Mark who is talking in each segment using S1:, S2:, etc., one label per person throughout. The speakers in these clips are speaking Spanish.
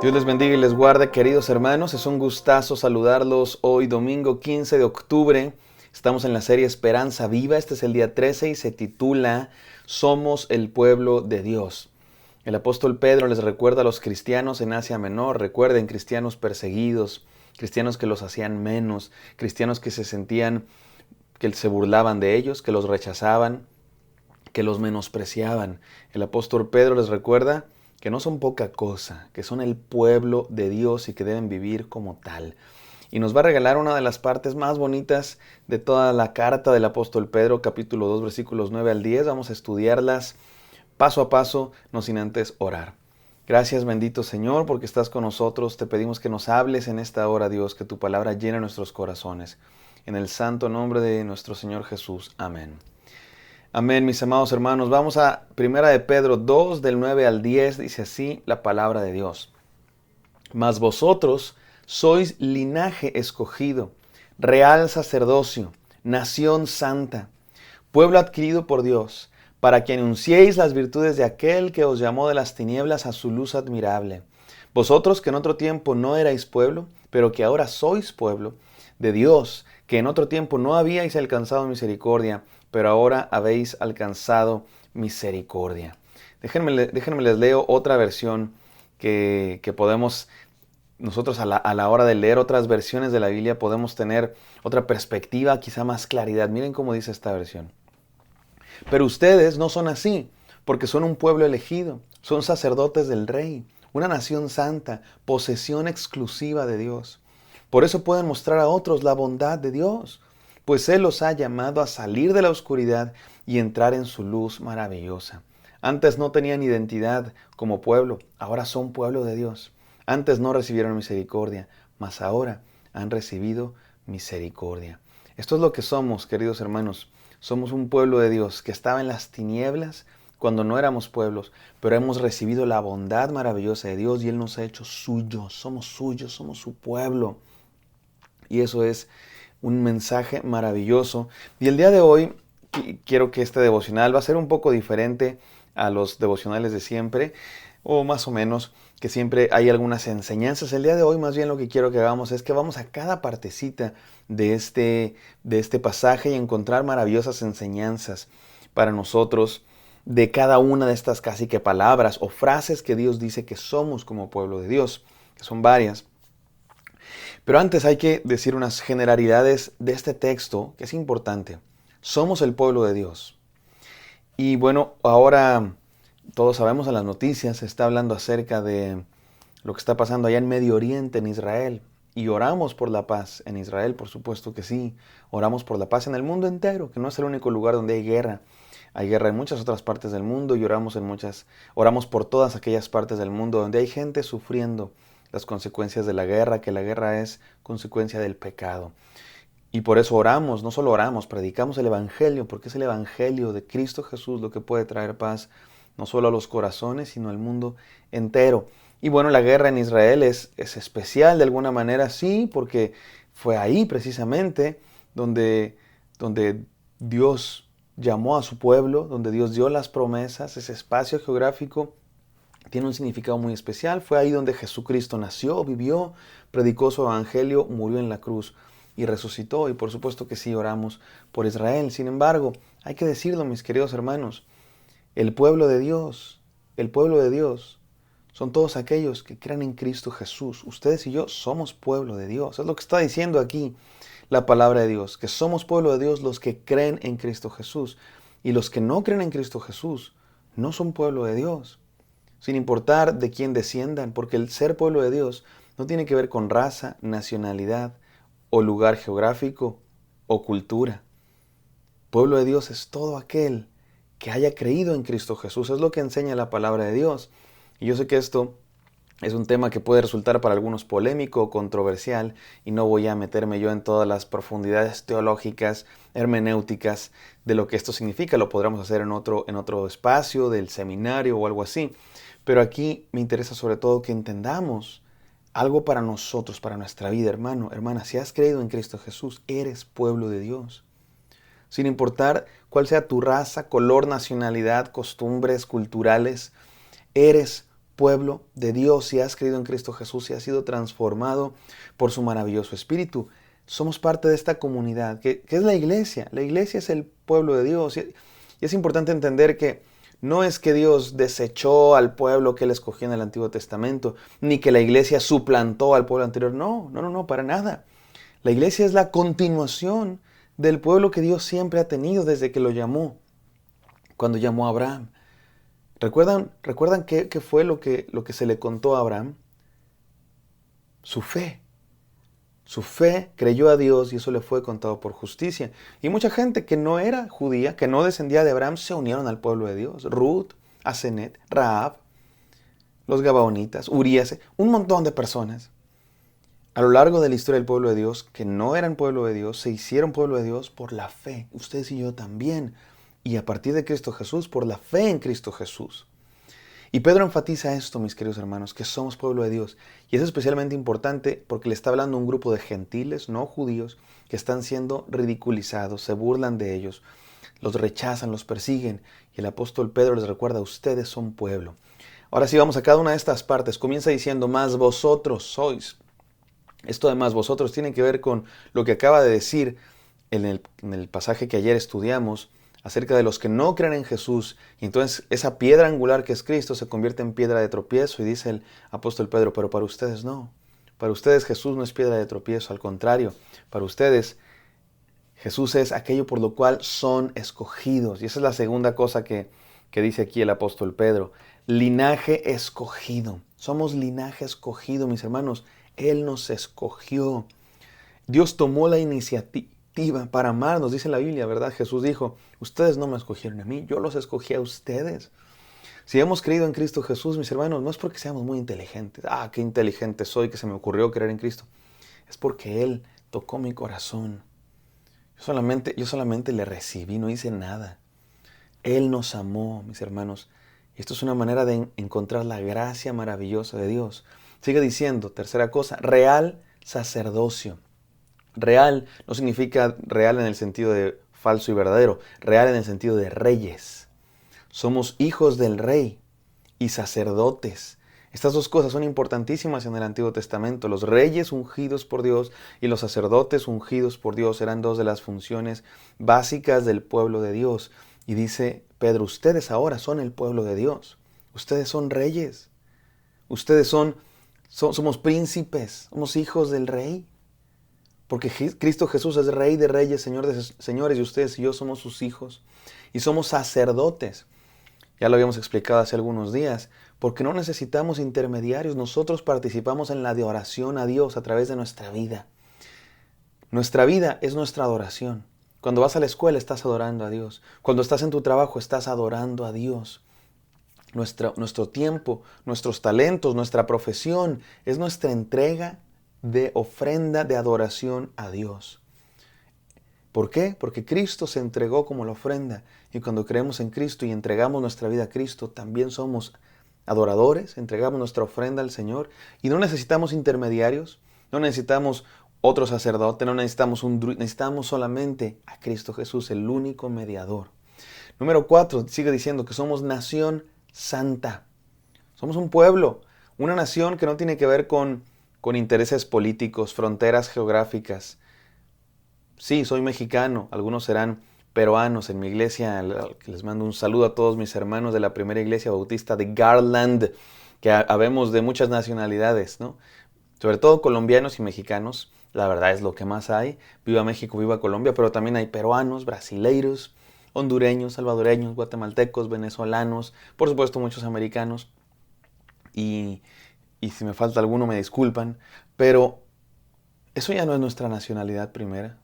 S1: Dios les bendiga y les guarde, queridos hermanos. Es un gustazo saludarlos hoy, domingo 15 de octubre. Estamos en la serie Esperanza Viva. Este es el día 13 y se titula Somos el pueblo de Dios. El apóstol Pedro les recuerda a los cristianos en Asia Menor. Recuerden, cristianos perseguidos, cristianos que los hacían menos, cristianos que se sentían, que se burlaban de ellos, que los rechazaban, que los menospreciaban. El apóstol Pedro les recuerda que no son poca cosa, que son el pueblo de Dios y que deben vivir como tal. Y nos va a regalar una de las partes más bonitas de toda la carta del apóstol Pedro, capítulo 2, versículos 9 al 10. Vamos a estudiarlas paso a paso, no sin antes orar. Gracias, bendito Señor, porque estás con nosotros. Te pedimos que nos hables en esta hora, Dios, que tu palabra llene nuestros corazones. En el santo nombre de nuestro Señor Jesús. Amén. Amén, mis amados hermanos. Vamos a 1 de Pedro 2, del 9 al 10, dice así la palabra de Dios. Mas vosotros sois linaje escogido, real sacerdocio, nación santa, pueblo adquirido por Dios, para que anunciéis las virtudes de aquel que os llamó de las tinieblas a su luz admirable. Vosotros que en otro tiempo no erais pueblo, pero que ahora sois pueblo de Dios, que en otro tiempo no habíais alcanzado misericordia, pero ahora habéis alcanzado misericordia. Déjenme les leo otra versión que podemos, nosotros a la hora de leer otras versiones de la Biblia, podemos tener otra perspectiva, quizá más claridad. Miren cómo dice esta versión. Pero ustedes no son así, porque son un pueblo elegido, son sacerdotes del Rey, una nación santa, posesión exclusiva de Dios. Por eso pueden mostrar a otros la bondad de Dios, pues Él los ha llamado a salir de la oscuridad y entrar en su luz maravillosa. Antes no tenían identidad como pueblo, ahora son pueblo de Dios. Antes no recibieron misericordia, mas ahora han recibido misericordia. Esto es lo que somos, queridos hermanos. Somos un pueblo de Dios que estaba en las tinieblas cuando no éramos pueblos, pero hemos recibido la bondad maravillosa de Dios y Él nos ha hecho suyos, somos su pueblo. Y eso es un mensaje maravilloso. Y el día de hoy quiero que este devocional va a ser un poco diferente a los devocionales de siempre, o más o menos, que siempre hay algunas enseñanzas. El día de hoy más bien lo que quiero que hagamos es que vamos a cada partecita de este pasaje y encontrar maravillosas enseñanzas para nosotros de cada una de estas casi que palabras o frases que Dios dice que somos como pueblo de Dios, que son varias. Pero antes hay que decir unas generalidades de este texto que es importante. Somos el pueblo de Dios. Y bueno, ahora todos sabemos en las noticias, se está hablando acerca de lo que está pasando allá en Medio Oriente, en Israel. Y oramos por la paz en Israel, por supuesto que sí. Oramos por la paz en el mundo entero, que no es el único lugar donde hay guerra. Hay guerra en muchas otras partes del mundo y oramos por todas aquellas partes del mundo donde hay gente sufriendo las consecuencias de la guerra, que la guerra es consecuencia del pecado. Y por eso oramos, no solo oramos, predicamos el Evangelio, porque es el Evangelio de Cristo Jesús lo que puede traer paz, no solo a los corazones, sino al mundo entero. Y bueno, la guerra en Israel es especial de alguna manera, sí, porque fue ahí precisamente donde Dios llamó a su pueblo, donde Dios dio las promesas, ese espacio geográfico tiene un significado muy especial. Fue ahí donde Jesucristo nació, vivió, predicó su evangelio, murió en la cruz y resucitó. Y por supuesto que sí oramos por Israel. Sin embargo, hay que decirlo, mis queridos hermanos, el pueblo de Dios, son todos aquellos que creen en Cristo Jesús. Ustedes y yo somos pueblo de Dios. Es lo que está diciendo aquí la palabra de Dios, que somos pueblo de Dios los que creen en Cristo Jesús. Y los que no creen en Cristo Jesús no son pueblo de Dios, sin importar de quién desciendan, porque el ser pueblo de Dios no tiene que ver con raza, nacionalidad o lugar geográfico o cultura. Pueblo de Dios es todo aquel que haya creído en Cristo Jesús. Es lo que enseña la palabra de Dios. Y yo sé que esto es un tema que puede resultar para algunos polémico o controversial y no voy a meterme yo en todas las profundidades teológicas, hermenéuticas de lo que esto significa. Lo podremos hacer en otro espacio del seminario o algo así. Pero aquí me interesa sobre todo que entendamos algo para nosotros, para nuestra vida, hermano, hermana. Si has creído en Cristo Jesús, eres pueblo de Dios. Sin importar cuál sea tu raza, color, nacionalidad, costumbres culturales, eres pueblo de Dios si has creído en Cristo Jesús y has sido transformado por su maravilloso Espíritu. Somos parte de esta comunidad, que es la iglesia. La iglesia es el pueblo de Dios. Y es importante entender que no es que Dios desechó al pueblo que Él escogió en el Antiguo Testamento, ni que la iglesia suplantó al pueblo anterior. No, para nada. La iglesia es la continuación del pueblo que Dios siempre ha tenido desde que lo llamó, cuando llamó a Abraham. ¿Recuerdan qué fue lo que se le contó a Abraham? Su fe. Su fe creyó a Dios y eso le fue contado por justicia. Y mucha gente que no era judía, que no descendía de Abraham, se unieron al pueblo de Dios. Ruth, Asenet, Rahab, los Gabaonitas, Urías, un montón de personas. A lo largo de la historia del pueblo de Dios, que no eran pueblo de Dios, se hicieron pueblo de Dios por la fe. Ustedes y yo también. Y a partir de Cristo Jesús, por la fe en Cristo Jesús. Y Pedro enfatiza esto, mis queridos hermanos, que somos pueblo de Dios. Y es especialmente importante porque le está hablando a un grupo de gentiles, no judíos, que están siendo ridiculizados, se burlan de ellos, los rechazan, los persiguen. Y el apóstol Pedro les recuerda, ustedes son pueblo. Ahora sí, vamos a cada una de estas partes. Comienza diciendo, más vosotros sois. Esto de más vosotros tiene que ver con lo que acaba de decir en el pasaje que ayer estudiamos, acerca de los que no creen en Jesús, y entonces esa piedra angular que es Cristo se convierte en piedra de tropiezo, y dice el apóstol Pedro, pero para ustedes no. Para ustedes Jesús no es piedra de tropiezo, al contrario, para ustedes Jesús es aquello por lo cual son escogidos. Y esa es la segunda cosa que dice aquí el apóstol Pedro, linaje escogido. Somos linaje escogido, mis hermanos. Él nos escogió. Dios tomó la iniciativa para amarnos, dice la Biblia, ¿verdad? Jesús dijo, ustedes no me escogieron a mí, yo los escogí a ustedes. Si hemos creído en Cristo Jesús, mis hermanos, no es porque seamos muy inteligentes. Qué inteligente soy que se me ocurrió creer en Cristo. Es porque Él tocó mi corazón. Yo solamente le recibí, no hice nada. Él nos amó, mis hermanos. Y esto es una manera de encontrar la gracia maravillosa de Dios. Sigue diciendo, tercera cosa, real sacerdocio. Real no significa real en el sentido de falso y verdadero, real en el sentido de reyes. Somos hijos del rey y sacerdotes. Estas dos cosas son importantísimas en el Antiguo Testamento. Los reyes ungidos por Dios y los sacerdotes ungidos por Dios eran dos de las funciones básicas del pueblo de Dios. Y dice Pedro, ustedes ahora son el pueblo de Dios. Ustedes son reyes. Ustedes somos príncipes, somos hijos del rey. Porque Cristo Jesús es Rey de Reyes, Señor de Señores, y ustedes y yo somos sus hijos. Y somos sacerdotes. Ya lo habíamos explicado hace algunos días. Porque no necesitamos intermediarios. Nosotros participamos en la de oración a Dios a través de nuestra vida. Nuestra vida es nuestra adoración. Cuando vas a la escuela estás adorando a Dios. Cuando estás en tu trabajo estás adorando a Dios. Nuestro tiempo, nuestros talentos, nuestra profesión es nuestra entrega de ofrenda de adoración a Dios. ¿Por qué? Porque Cristo se entregó como la ofrenda. Y cuando creemos en Cristo y entregamos nuestra vida a Cristo, también somos adoradores, entregamos nuestra ofrenda al Señor. Y no necesitamos intermediarios, no necesitamos otro sacerdote, necesitamos solamente a Cristo Jesús, el único mediador. Número 4, sigue diciendo que somos nación santa. Somos un pueblo, una nación que no tiene que ver con intereses políticos, fronteras geográficas. Sí, soy mexicano, algunos serán peruanos. En mi iglesia, les mando un saludo a todos mis hermanos de la primera iglesia bautista de Garland, que habemos de muchas nacionalidades, ¿no? Sobre todo colombianos y mexicanos, la verdad es lo que más hay. Viva México, viva Colombia, pero también hay peruanos, brasileiros, hondureños, salvadoreños, guatemaltecos, venezolanos, por supuesto muchos americanos. Y si me falta alguno me disculpan, pero eso ya no es nuestra nacionalidad primera.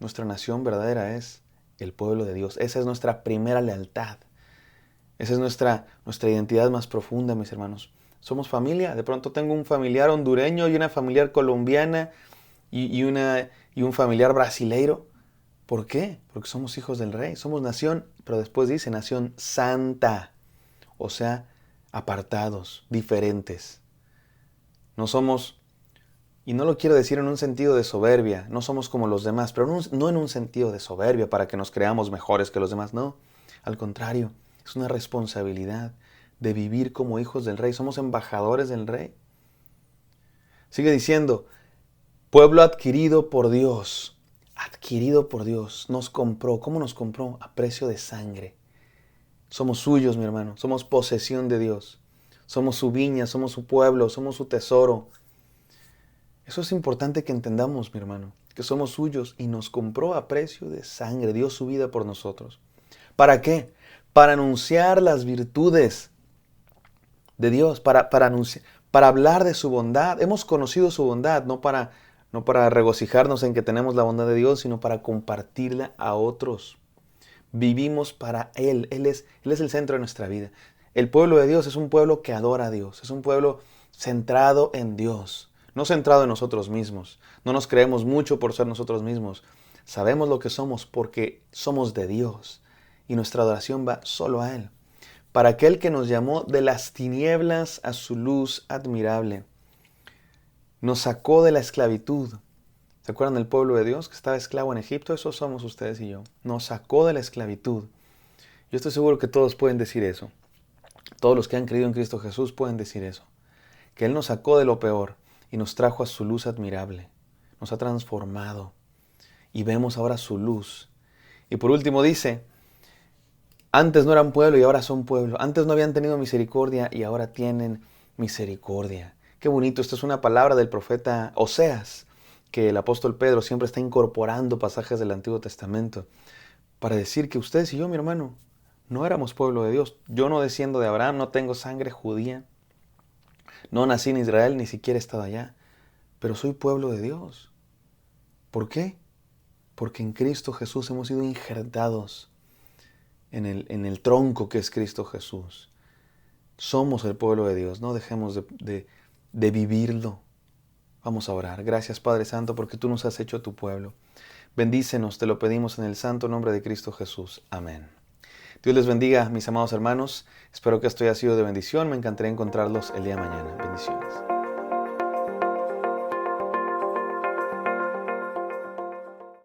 S1: Nuestra nación verdadera es el pueblo de Dios. Esa es nuestra primera lealtad. Esa es nuestra identidad más profunda, mis hermanos. Somos familia. De pronto tengo un familiar hondureño y una familiar colombiana y un familiar brasileiro. ¿Por qué? Porque somos hijos del Rey. Somos nación, pero después dice nación santa. O sea, apartados, diferentes. No somos, y no lo quiero decir en un sentido de soberbia, no somos como los demás, pero no en un sentido de soberbia para que nos creamos mejores que los demás, no. Al contrario, es una responsabilidad de vivir como hijos del Rey. Somos embajadores del Rey. Sigue diciendo, pueblo adquirido por Dios. Adquirido por Dios. Nos compró. ¿Cómo nos compró? A precio de sangre. Somos suyos, mi hermano. Somos posesión de Dios. Somos su viña, somos su pueblo, somos su tesoro. Eso es importante que entendamos, mi hermano, que somos suyos y nos compró a precio de sangre. Dio su vida por nosotros. ¿Para qué? Para anunciar las virtudes de Dios, para hablar de su bondad. Hemos conocido su bondad, no para regocijarnos en que tenemos la bondad de Dios, sino para compartirla a otros. Vivimos para Él. Él es el centro de nuestra vida. El pueblo de Dios es un pueblo que adora a Dios. Es un pueblo centrado en Dios. No centrado en nosotros mismos. No nos creemos mucho por ser nosotros mismos. Sabemos lo que somos porque somos de Dios. Y nuestra adoración va solo a Él. Para aquel que nos llamó de las tinieblas a su luz admirable. Nos sacó de la esclavitud. ¿Se acuerdan del pueblo de Dios que estaba esclavo en Egipto? Eso somos ustedes y yo. Nos sacó de la esclavitud. Yo estoy seguro que todos pueden decir eso. Todos los que han creído en Cristo Jesús pueden decir eso. Que Él nos sacó de lo peor y nos trajo a su luz admirable. Nos ha transformado y vemos ahora su luz. Y por último dice, antes no eran pueblo y ahora son pueblo. Antes no habían tenido misericordia y ahora tienen misericordia. Qué bonito, esto es una palabra del profeta Oseas, que el apóstol Pedro siempre está incorporando pasajes del Antiguo Testamento para decir que ustedes y yo, mi hermano, no éramos pueblo de Dios. Yo no desciendo de Abraham, no tengo sangre judía. No nací en Israel, ni siquiera he estado allá. Pero soy pueblo de Dios. ¿Por qué? Porque en Cristo Jesús hemos sido injertados en el tronco que es Cristo Jesús. Somos el pueblo de Dios. No dejemos de vivirlo. Vamos a orar. Gracias, Padre Santo, porque tú nos has hecho tu pueblo. Bendícenos, te lo pedimos en el santo nombre de Cristo Jesús. Amén. Dios les bendiga, mis amados hermanos. Espero que esto haya sido de bendición. Me encantaría encontrarlos el día de mañana. Bendiciones.